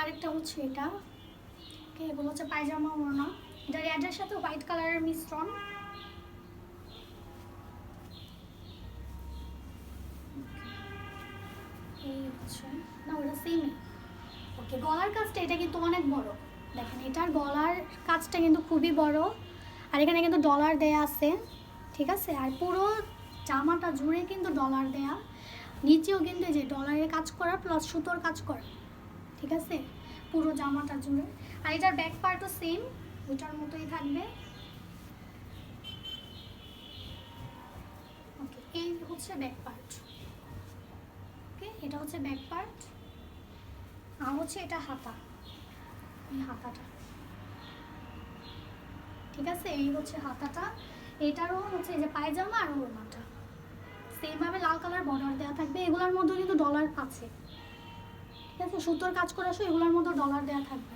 আরেকটা হচ্ছে এটা। ওকে, এগুলো হচ্ছে পায়জামা ওড়না, এটা রেডের সাথে হোয়াইট কালারের মিশ্রণ। এই হচ্ছে না, ওটা সেমই। ওকে, গলার কাজটা এটা কিন্তু অনেক বড়, দেখেন এটার গলার কাজটা কিন্তু খুবই বড়, আর এখানে কিন্তু ডলার দেয়া আছে, ঠিক আছে। আর পুরো জামাটা জুড়ে কিন্তু ডলার দেয়া, নিচেও কিন্তু এই যে ডলারের কাজ করা প্লাস সুতোর কাজ করা, ঠিক আছে, পুরো জামাটা জুড়ে। আর এটার ব্যাক পার্টও সেম, ওইটার মতোই থাকবে। ওকে, এই হচ্ছে ব্যাক পার্ট। ওকে, এটা হচ্ছে ব্যাক পার্ট, আর হচ্ছে এটা হাতা, এই হাতাটা, ঠিক আছে। এই হচ্ছে হাতাটা, এটারও হচ্ছে এই যে পায়জামা আর ওড়নাটা সেইভাবে লাল কালার বর্ডার দেওয়া থাকবে। এগুলোর মধ্যে কিন্তু ডলার আছে, ঠিক আছে, সুতোর কাজ করা এগুলোর মধ্যে ডলার দেওয়া থাকবে।